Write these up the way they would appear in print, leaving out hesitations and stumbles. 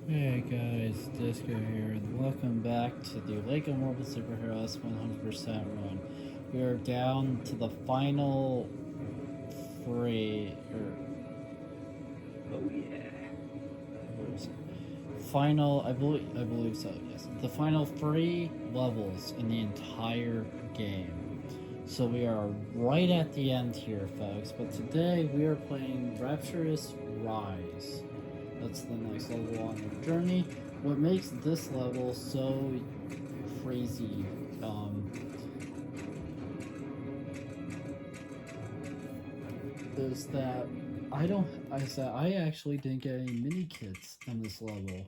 Hey guys, Disco here, and welcome back to the Lego Marvel Superheroes 100% run. We are down to the final three, Oh yeah. where is it? Final, I believe so, yes. The final three levels in the entire game. So we are right at the end here, folks, but today we are playing Rapturous Rise. That's the next level on our journey. What makes this level so crazy is that I actually didn't get any mini kits in this level,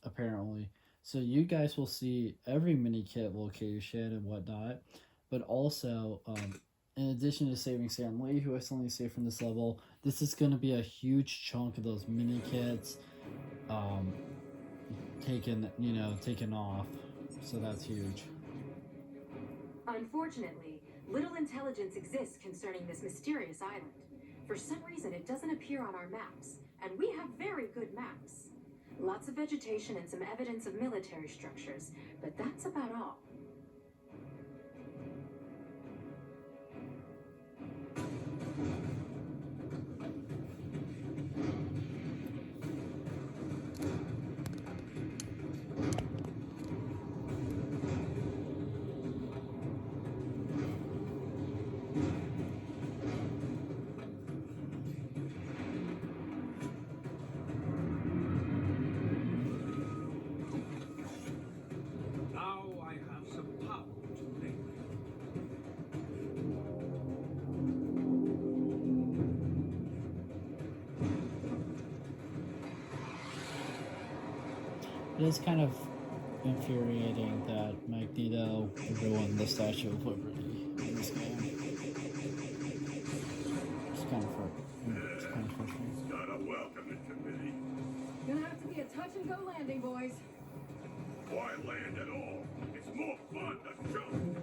apparently. So you guys will see every mini kit location and whatnot, but also in addition to saving Sam Lee, who I still need to save from this level, this is going to be a huge chunk of those mini kits um, taken off. So that's huge. Unfortunately, little intelligence exists concerning this mysterious island. For some reason, it doesn't appear on our maps, and we have very good maps. Lots of vegetation and some evidence of military structures, but that's about all. Now I have some power to play with. It is kind of infuriating that Magneto ruined the Statue of Liberty in this game. It's kind of frustrating. It's not a welcoming committee. Gonna have to be a touch and go landing, boys. Why land at all? It's more fun to jump.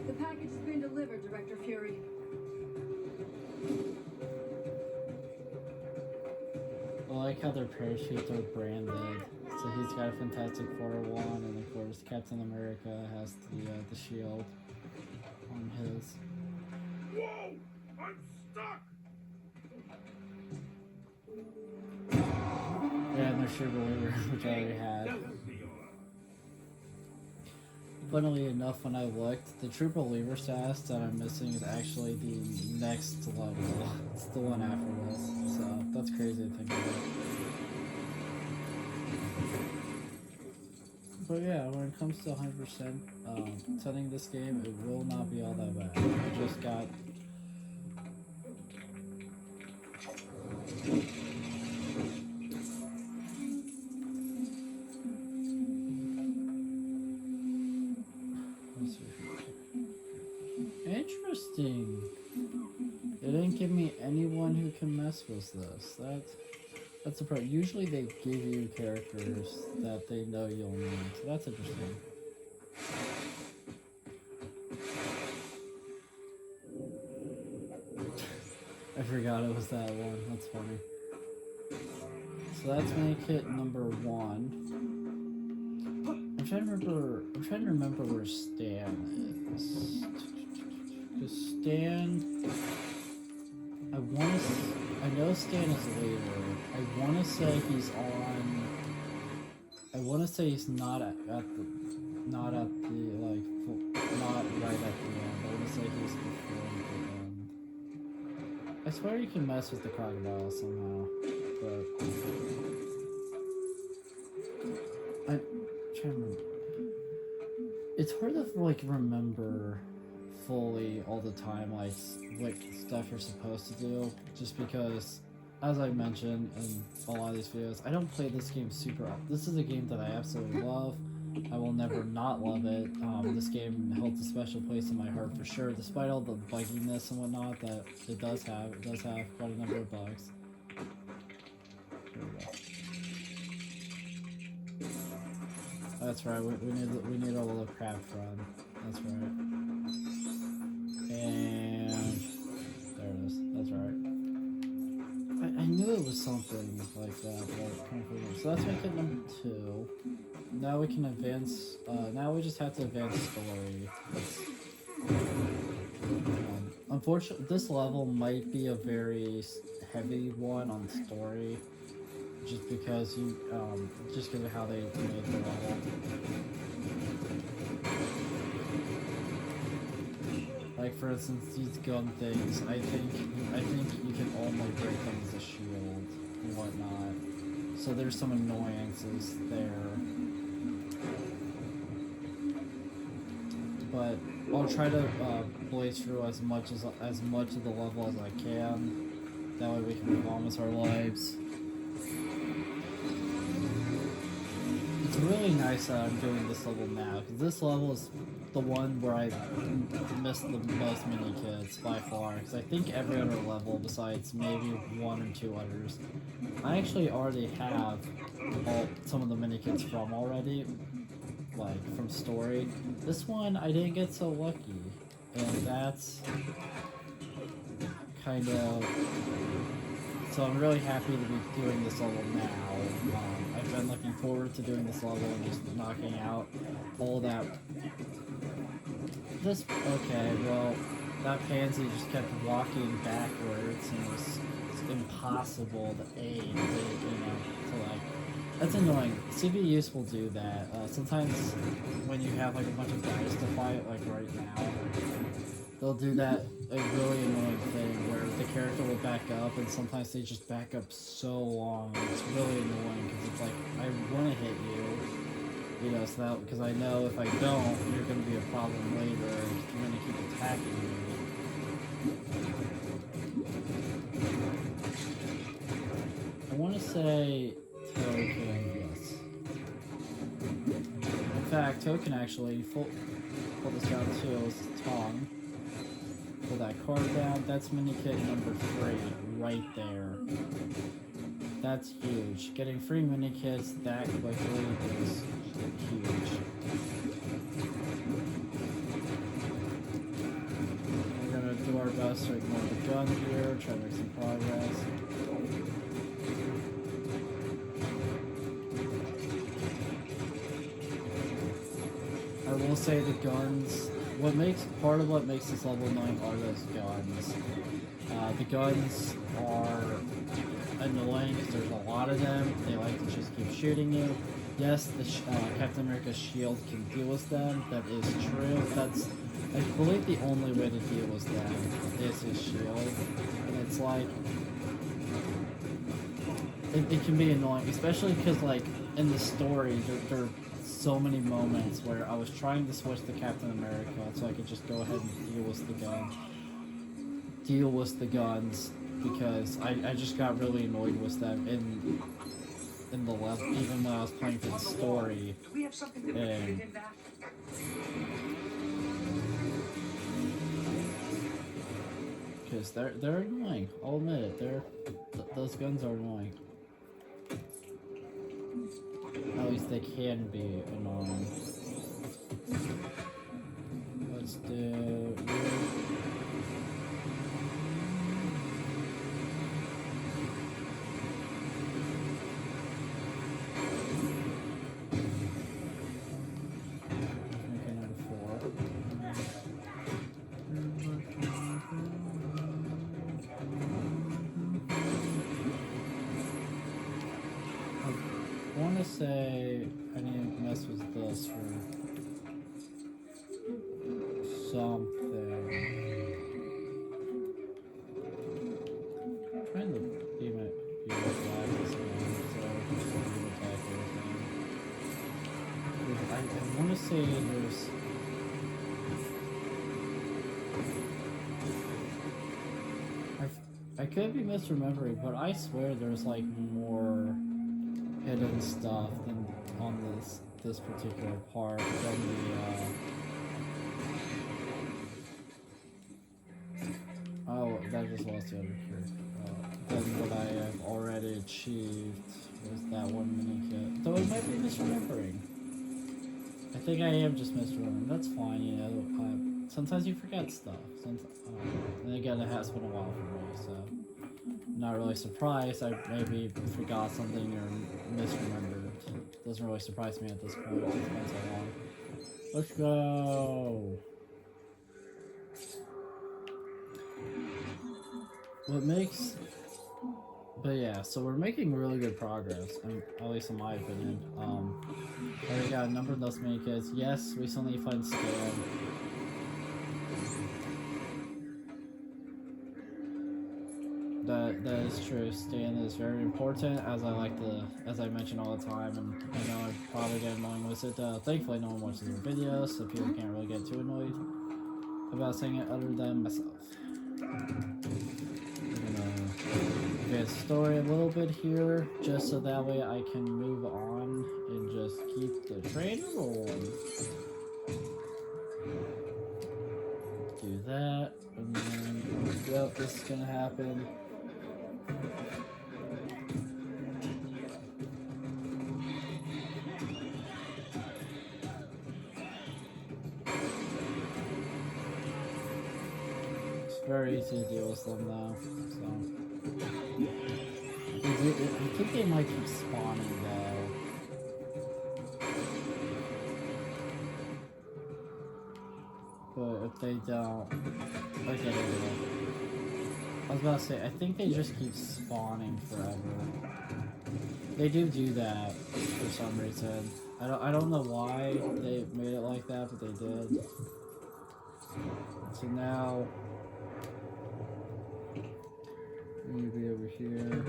The package has been delivered, Director Fury. I like how their parachutes are branded. So he's got a Fantastic Four one, and of course Captain America has the shield on his. Whoa! I'm stuck! Yeah, and their Sugar Weaver, which I already had. That will be all. Funnily enough, when I looked, the True Believer status that I'm missing is actually the next level. It's the one after this. So that's crazy to think about. But yeah, when it comes to 100% setting this game, it will not be all that bad. I just got interesting. They didn't give me anyone who can mess with this. That's a pro. Usually they give you characters that they know you'll need. So that's interesting. I forgot it was that one. That's funny. So that's make it number one. I'm trying to remember where Stan is. Because Stan, I know Stan is later. I want to say he's on. I want to say he's not at the, not at the like, not right at the end. I want to say he's before the end. I swear you can mess with the crocodile somehow, but I'm trying to remember. It's hard to like remember fully all the time, like what stuff you're supposed to do, just because, as I mentioned in a lot of these videos, I don't play this game super often. This is a game that I absolutely love. I will never not love it. This game holds a special place in my heart for sure, despite all the bugginess and whatnot that it does have. It does have quite a number of bugs. There we go. That's right. We need a little craft run. That's right. And there it is. That's right. I knew it was something like that, but I couldn't figure it. So let's make it number 2. Now we can advance. Now we just have to advance story. Unfortunately, this level might be a very heavy one on story, just because just because of how they made the level. Like for instance, these gun things. I think you can only break them as a shield and whatnot. So there's some annoyances there. But I'll try to blaze through as much of the level as I can. That way we can move on with our lives. It's really nice that I'm doing this level now, because this level is the one where I missed the most mini kids by far. Because I think every other level, besides maybe 1 or 2 others, I actually already have some of the mini kids from already. Like from story. This one I didn't get so lucky, and that's kind of. So I'm really happy to be doing this level now. I've been looking forward to doing this level and just knocking out all that. Okay, well, that pansy just kept walking backwards, and it was impossible to aim. To like. That's annoying. CBUs will do that. Sometimes when you have like a bunch of guys to fight, like right now, they'll do that a really annoying thing where the character will back up, and sometimes they just back up so long. It's really annoying because it's like I want to hit you, so that because I know if I don't, you're going to be a problem later. You're going to keep attacking me. I want to say. Token, yes. In fact, Token actually pull this down too. It's tongue. Pull that card down. That's mini kit number 3 right there. That's huge. Getting free mini kits that quickly is huge. We're gonna do our best to ignore the gun here. Try to make some progress. I will say the guns. Part of what makes this level annoying are those guns. The guns are annoying because there's a lot of them. They like to just keep shooting you. Yes, the Captain America's shield can deal with them. That is true. That's, I believe, the only way to deal with them is his shield. And it's like it can be annoying, especially because like in the story there so many moments where I was trying to switch to Captain America so I could just go ahead and deal with the guns because I just got really annoyed with them in the level, even when I was playing for the story. Do we have something to indicate in that? Because they're annoying. I'll admit it. Those guns are annoying. At least they can be annoying. Let's do. Okay, number 4. I want to say I need to mess with this for something. I'm trying to be my glasses so attack everything. I want to say there's. I could be misremembering, but I swear there's like more hidden stuff than on this particular part than the oh, that just lost the other here. Than what I have already achieved with that one mini kit. Though it might be misremembering. I think I am just misremembering. That's fine, sometimes you forget stuff. And again, it has been a while for me, so. Not really surprised. I maybe forgot something or misremembered. Doesn't really surprise me at this point. It depends how long. Let's go. What makes... But yeah, so we're making really good progress, at least in my opinion. We got a number of those many kids. Yes, we still need to find Stan. That is true. Stan is very important, as I mention all the time, and I know I probably get annoying with it. Thankfully, no one watches our videos, so people can't really get too annoyed about saying it other than myself. Advance story a little bit here, just so that way I can move on and just keep the train rolling. Do that, and then, yep, this is gonna happen. It's very easy to deal with them now, so. I think they might keep spawning though. But if they don't, okay, I was about to say, I think they just keep spawning forever. They do that for some reason. I don't know why they made it like that, but they did. So now we need to be over here.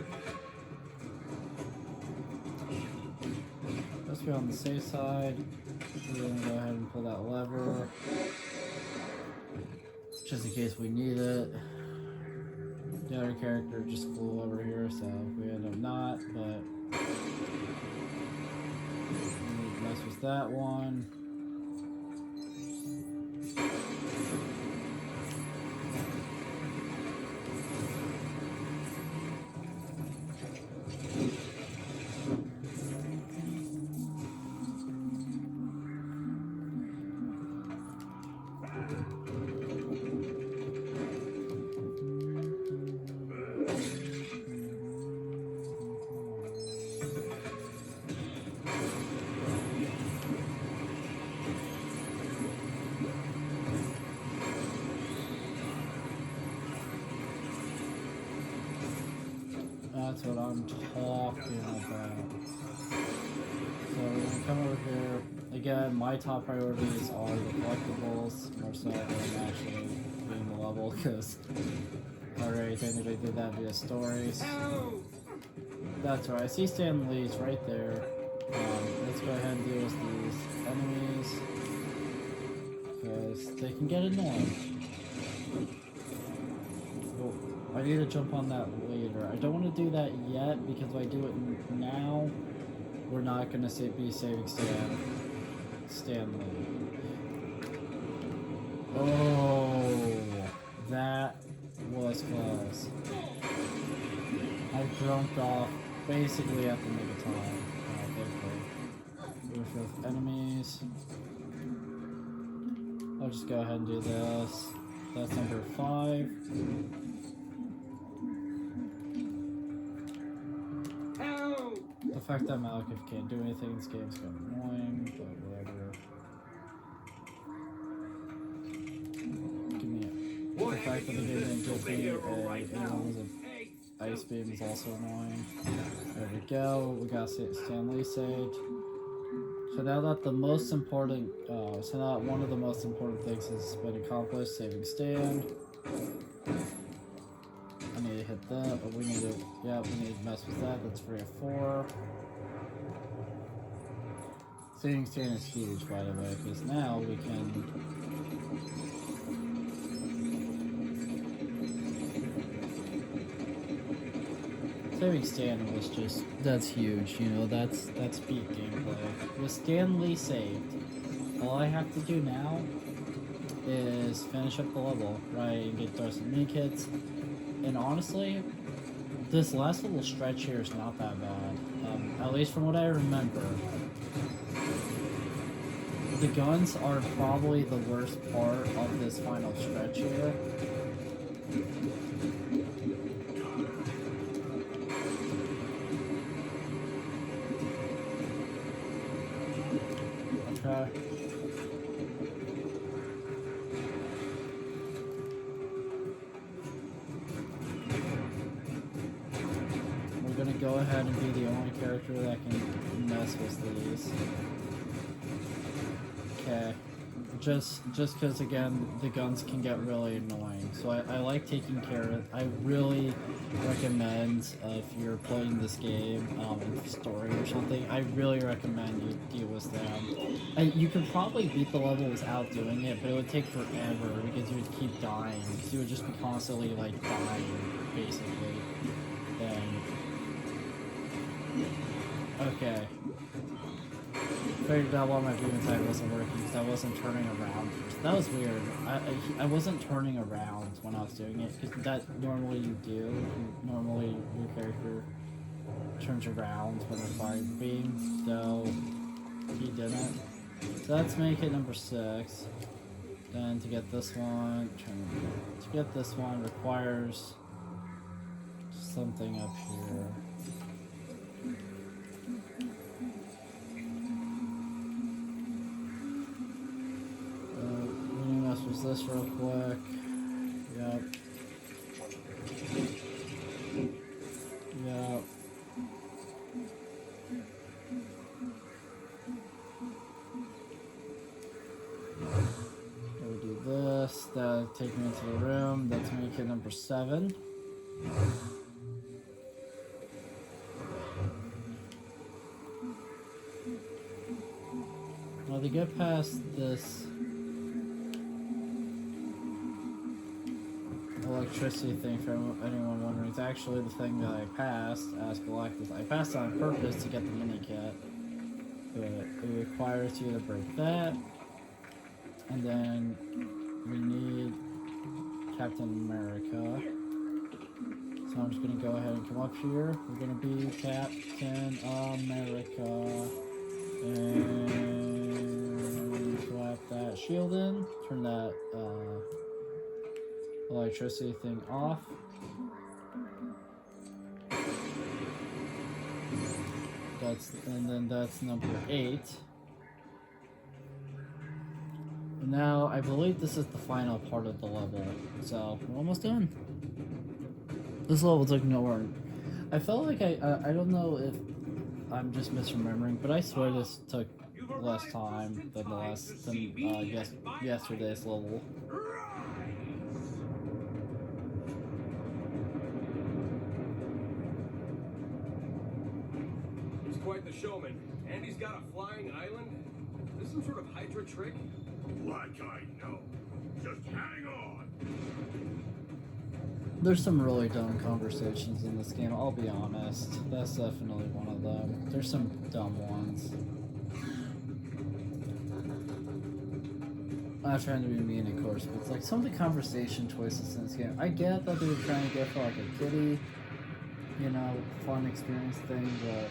Let's be on the safe side. We're gonna go ahead and pull that lever, just in case we need it. The other character just flew over here, so we end up not, but we need to mess with that one. That's what I'm talking about. So we're gonna come over here. Again, my top priorities are the collectibles, more so than actually being the level, because already technically did that via stories. That's right, I see Stan Lee's right there. Let's go ahead and deal with these enemies, because they can get annoying. I need to jump on that later. I don't want to do that yet, because if I do it now, we're not going to be saving Stanley. Oh, that was close. I jumped off basically at the nick of time. With enemies. I'll just go ahead and do this. That's number 5. The fact that Malekith can't do anything in this game is kind of annoying, but whatever. Give me it. The fact that the game didn't give me anyone with an ice beam is also annoying. There we go, we got Stan Lee saved. So now that the most important, so now one of the most important things has been accomplished, saving Stan. I need to hit that, but we need to, yeah, we need to mess with that. That's 3 of 4. Saving Stan is huge, by the way, because now we can. Saving Stan was just, that's huge, you know, that's peak gameplay. With Stan Lee saved, all I have to do now is finish up the level, right, and get those mini kits. And honestly, this last little stretch here is not that bad. At least from what I remember. The guns are probably the worst part of this final stretch here. Okay. We're gonna go ahead and be the only character that can mess with these. Okay. Just because again the guns can get really annoying, so I like taking care of it. I really recommend if you're playing this game in story or something, I really recommend you deal with them. And you could probably beat the level without doing it, but it would take forever because you would keep dying. So you would just be constantly like dying basically. Then okay. Figured out why my beam attack wasn't working because I wasn't turning around first. That was weird. I wasn't turning around when I was doing it because that normally you do. Normally your character turns around when they're firing the beam, so he didn't. So let's make it number 6. Then to get this one, requires something up here. Mess this real quick. Yep. Yep. We'll do this. That'll take me into the room. Let's make it number 7. Now to get past this electricity thing, for anyone wondering, it's actually the thing that I passed as Galactus. I passed on purpose to get the mini kit, but it requires you to break that, and then we need Captain America. So I'm just gonna go ahead and come up here. We're gonna be Captain America, and slap that shield in, turn that electricity thing off. And then that's number 8. And now I believe this is the final part of the level, so we're almost done. This level took nowhere. I felt like I don't know if I'm just misremembering, but I swear this took less time than yesterday's level. Quite the showman. And he's got a flying island? Is this some sort of Hydra trick? Like I know. Just hang on. There's some really dumb conversations in this game, I'll be honest. That's definitely one of them. There's some dumb ones. I'm not trying to be mean, of course, but it's like some of the conversation choices in this game. I get that they were trying to go for like a kiddie, fun experience thing, but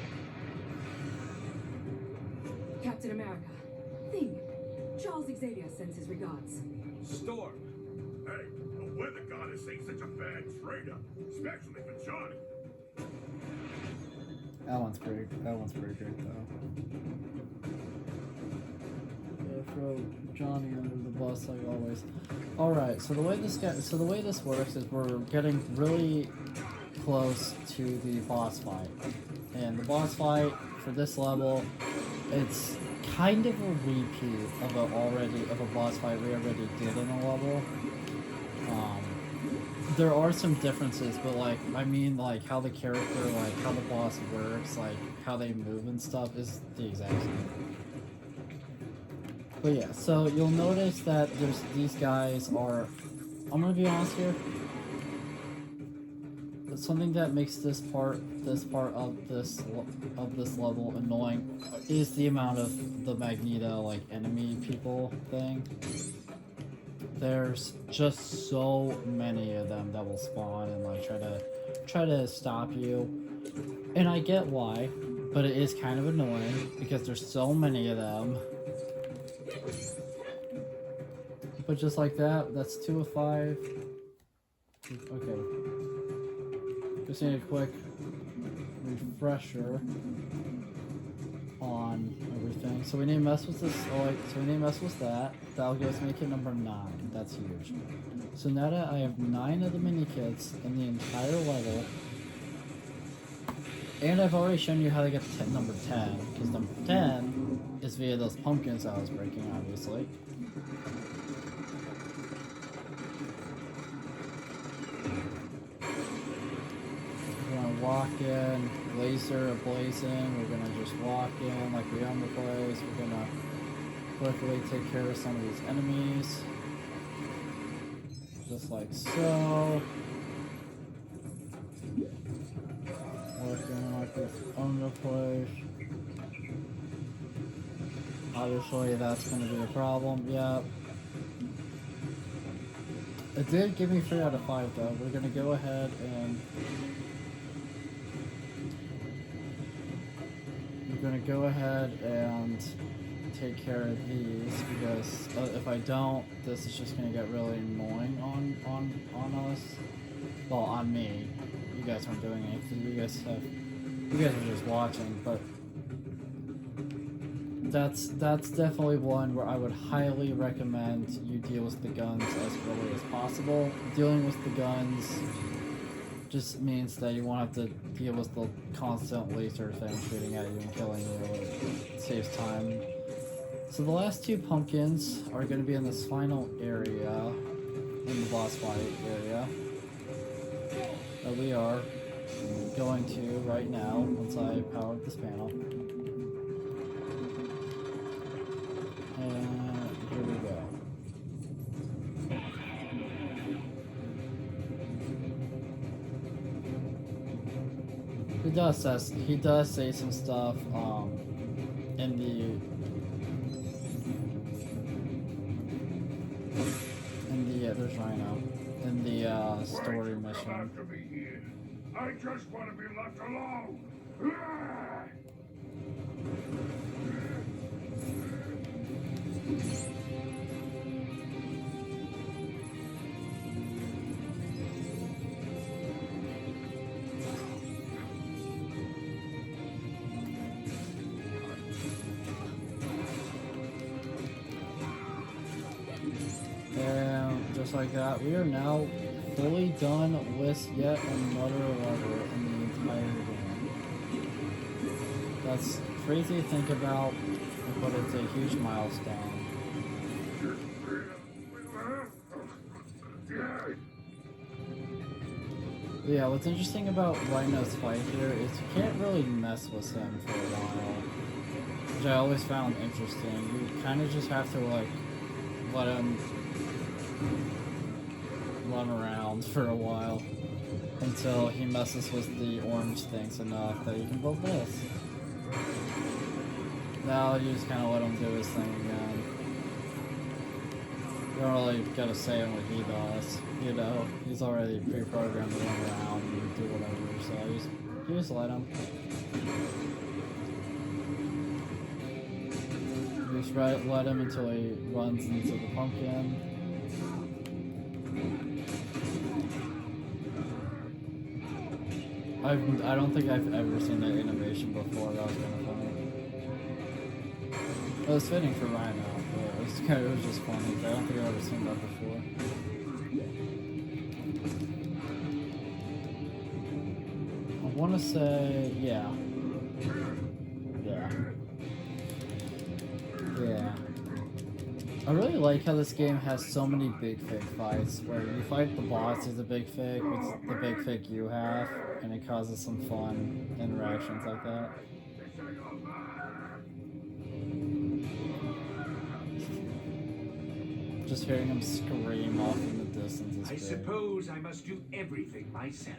Captain America. Thing. Charles Xavier sends his regards. Storm. Hey, the weather goddess ain't such a bad traitor, especially for Johnny. that one's pretty great though. Yeah, throw Johnny under the bus like always. Alright, so the way this works is we're getting really close to the boss fight. And the boss fight for this level, it's kind of a repeat of a boss fight we already did in a level. There are some differences, but how the character, how the boss works, how they move and stuff is the exact same. But yeah, so you'll notice that these guys are, I'm gonna be honest here, something that makes this part of this level annoying is the amount of the Magneto enemy people thing. There's just so many of them that will spawn and try to stop you, and I get why, but it is kind of annoying because there's so many of them. But just like that, that's 2 of 5. Okay. Just need a quick refresher. on everything. So we need to mess with this. Oh, wait, so we need to mess with that. That'll give us make it number 9. That's huge. So now that I have 9 of the mini kits in the entire level, and I've already shown you how to get to number 10, because number 10 is via those pumpkins I was breaking, obviously. We're gonna walk in, laser ablazing, we're gonna just walk in like we own the place, we're gonna quickly take care of some of these enemies. Just like so. Working like this on the place. Obviously that's gonna be a problem, yep. It did give me 3 out of 5 though. We're gonna go ahead and take care of these because if I don't, this is just gonna get really annoying on us. Well, on me. You guys aren't doing anything. You guys are just watching, but that's definitely one where I would highly recommend you deal with the guns as early as possible. Dealing with the guns just means that you won't have to deal with the constant laser thing shooting at you and killing you. It saves time. So the last 2 pumpkins are going to be in this final area, in the boss fight area, that we are going to right now once I power up this panel. And here we go. He does say some stuff in the there's Rhino in the story mission. I just want to be left alone. And just like that, we are now fully done with yet another level in the entire game. That's crazy to think about, but it's a huge milestone. But yeah, what's interesting about Rhino's fight here is you can't really mess with him for a while, which I always found interesting. You kind of just have to like let him run around for a while until he messes with the orange things enough that you can build this. Now you just kind of let him do his thing again. You don't really gotta say what he does, you know. He's already pre-programmed to run around and do whatever, so you just let him. You just let him until he runs into the pumpkin. I don't think I've ever seen that animation before. That was kind of funny. It was fitting for Rhino, but it was just funny. I don't think I've ever seen that before. I want to say, yeah. I really like how this game has so many big fig fights, where you fight the boss as a big fig with the big fig you have, and it causes some fun interactions like that. Just hearing him scream off in the distance is I great. suppose I must do everything myself.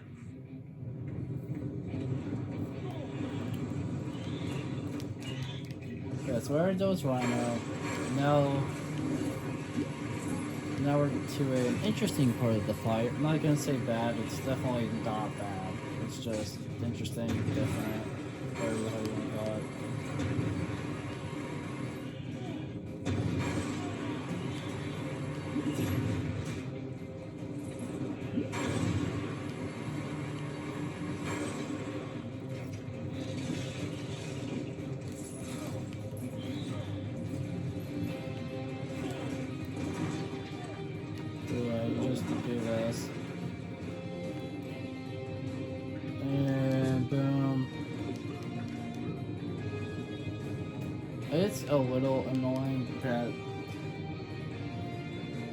Yeah, so we already dosed Rhino. Now we're to an interesting part of the fight. I'm not gonna say bad, it's definitely not bad. It's just interesting, different, whatever the hell you want to call it. gets a little annoying that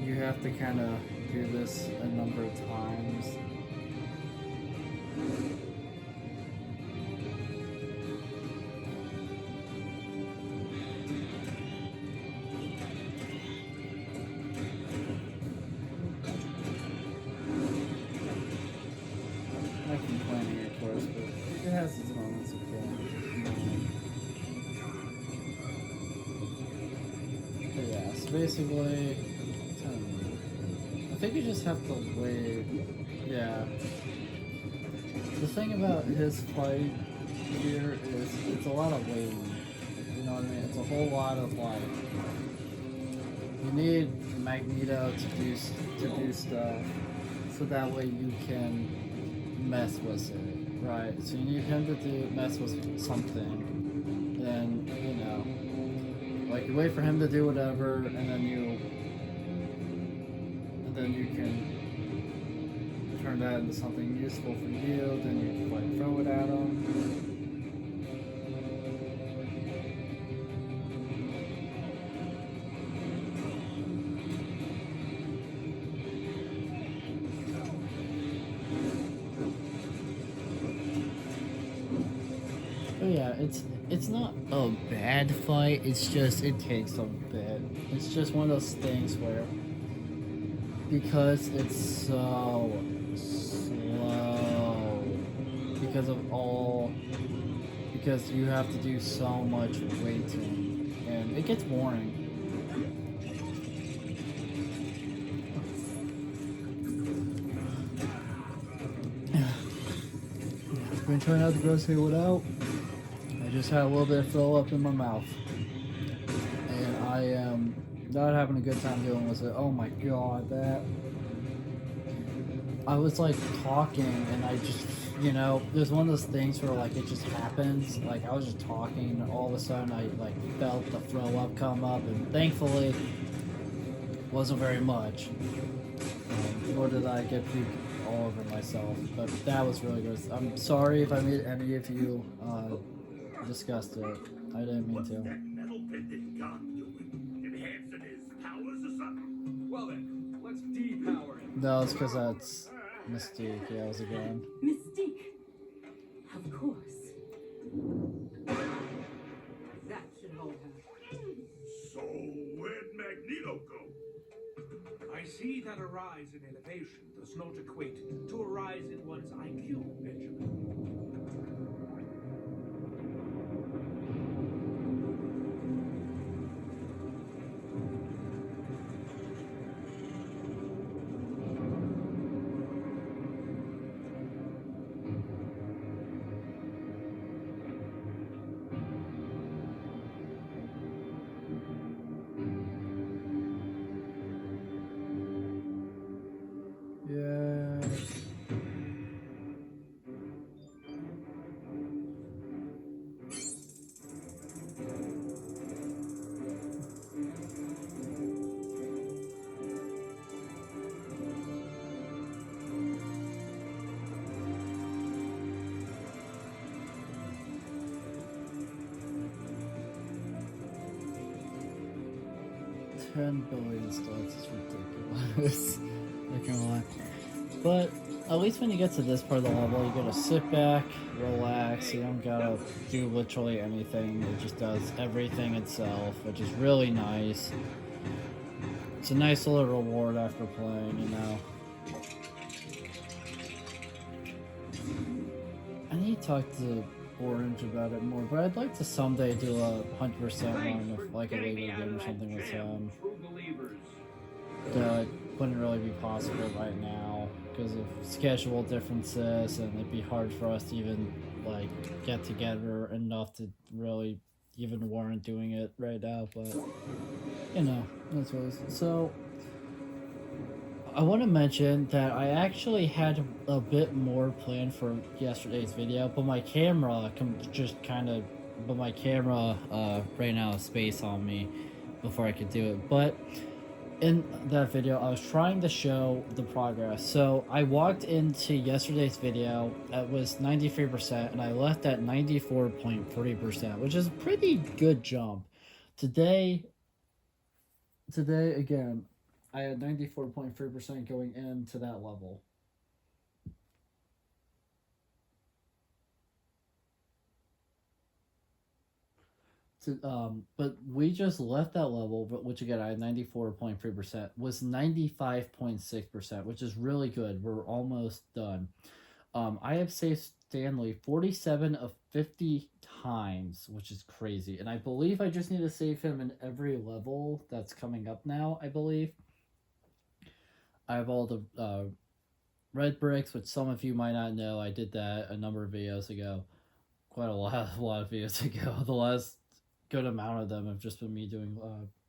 you have to kind of do this a number of times. Not complaining, of course, but it has its moments of fun. But yeah, so basically, I think you just have to wait. Yeah. The thing about his fight here is it's a lot of waiting. You know what I mean? It's a whole lot of like, you need Magneto to do stuff, so that way you can mess with it, right? So you need him to mess with something, then you know, like you wait for him to do whatever, and then you can turn that into something useful for you. Then you can like throw it at him. But yeah, it's not a bad fight. It's just it takes a bit. It's just one of those things where, because it's so slow, because you have to do so much waiting, and it gets boring. I've been trying not to go say without. I just had a little bit of throw up in my mouth, and I am not having a good time dealing with it. Oh my god, that I was like talking, and I just, you know, there's one of those things where like it just happens. Like I was just talking, and all of a sudden I like felt the throw up come up, and thankfully wasn't very much. Nor did I get puke all over myself, but that was really good. I'm sorry if I made any of you disgusted. I didn't mean to. That metal bending conduit enhancing his powers or something? Well then, let's depower him. No, it's because that's Mystique. Yeah, how's it going? Mystique. Of course. That should hold her. So where'd Magneto go? I see that a rise in elevation does not equate to a rise in one's IQ, Benjamin. Yeah. $10 billion stats is ridiculous. Not gonna lie. But at least when you get to this part of the level, you gotta sit back, relax. You don't gotta do literally anything. It just does everything itself, which is really nice. It's a nice little reward after playing, you know. I need to talk to Orange about it more, but I'd like to someday do a 100% one with like a Lego game or something with him. True believers. That wouldn't really be possible right now because of schedule differences, and it'd be hard for us to even like get together enough to really even warrant doing it right now. But you know, that's what it is. So I want to mention that I actually had a bit more planned for yesterday's video, but my camera ran out of space on me before I could do it. But in that video, I was trying to show the progress. So I walked into yesterday's video, it was 93%, and I left at 94.3%, which is a pretty good jump. Today again, I had 94.3% going into that level. But we just left that level, but which again I had 94.3%, was 95.6%, which is really good. We're almost done. I have saved Stanley 47 of 50 times, which is crazy. And I believe I just need to save him in every level that's coming up now, I believe. I have all the red bricks, which some of you might not know. I did that a number of videos ago. Quite a lot of videos ago. The last good amount of them have just been me doing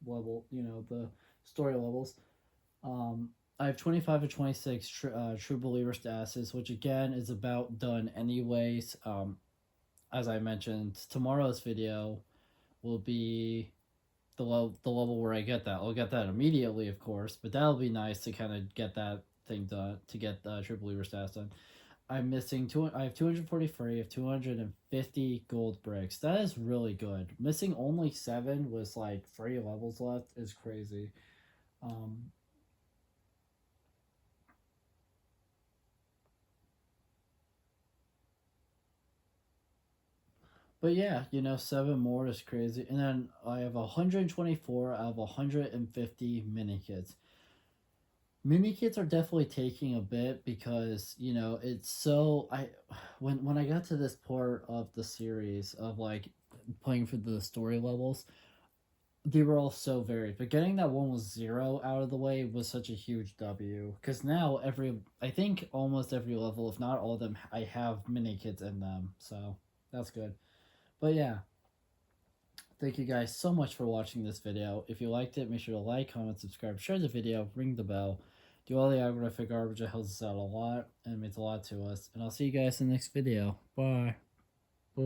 level, the story levels. I have 25 to 26 True Believer statuses, which again is about done anyways. As I mentioned, tomorrow's video will be the level where I get that. I'll get that immediately, of course, but that'll be nice to kind of get that thing done, to get the True Believer stats done. I'm missing I have 243 of 250 gold bricks. That is really good. Missing only 7 with like 3 levels left is crazy. But yeah, 7 more is crazy. And then I have 124 out of 150 mini kits. Mini kits are definitely taking a bit because it's so when I got to this part of the series of like playing for the story levels, they were all so varied. But getting that one with 0 out of the way was such a huge W, because now I think almost every level, if not all of them, I have mini kits in them, so that's good. But yeah. Thank you guys so much for watching this video. If you liked it, make sure to like, comment, subscribe, share the video, ring the bell, do all the algorithmic garbage. It helps us out a lot, and it means a lot to us. And I'll see you guys in the next video. Bye. Bye.